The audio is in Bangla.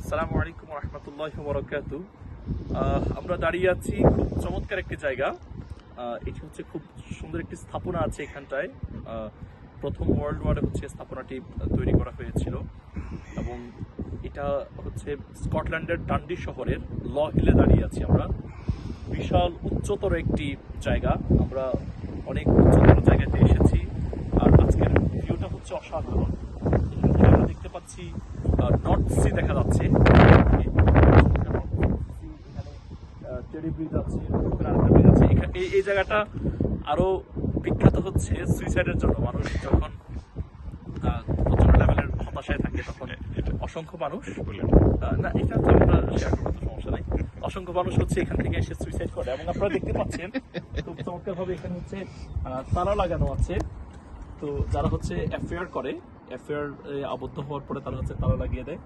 আসসালামু আলাইকুম ওয়া রাহমাতুল্লাহি ওয়া বারাকাতুহু। আমরা দাঁড়িয়ে আছি খুব চমৎকার একটি জায়গা। এটি হচ্ছে খুব সুন্দর একটি স্থাপনা আছে এখানটায়। প্রথম ওয়ার্ল্ড ওয়ারে হচ্ছে স্থাপনাটি তৈরি করা হয়েছিল এবং এটা হচ্ছে স্কটল্যান্ডের ডান্ডি শহরের ল হিলে দাঁড়িয়ে আছি আমরা। বিশাল উচ্চতর একটি জায়গা, আমরা অনেক উচ্চতর জায়গাতে এসেছি আর আজকের ভিউটা হচ্ছে অসাধারণ। এখান থেকে আমরা দেখতে পাচ্ছি নর্থ সি দেখা যাচ্ছে। চেরি ব্রিজ আছে, আরেকটা ব্রিজ আছে। এই জায়গাটা আরো বিখ্যাত হচ্ছে সুইসাইডের জন্য। মানুষ যখন প্রচন্ড লেভেলের হতাশায় থাকে তখন অসংখ্য মানুষ না, এটা তো আমরা শেয়ার করবো, তো সমস্যা নাই। অসংখ্য মানুষ হচ্ছে এখান থেকে এসে সুইসাইড করে এবং আপনারা দেখতে পাচ্ছেন খুব চমৎকার ভাবে এখানে হচ্ছে তালা লাগানো আছে। তো যারা হচ্ছে অ্যাফেয়ার করে, অ্যাফেয়ার আবদ্ধ হওয়ার পরে তারা হচ্ছে তালা লাগিয়ে দেয়।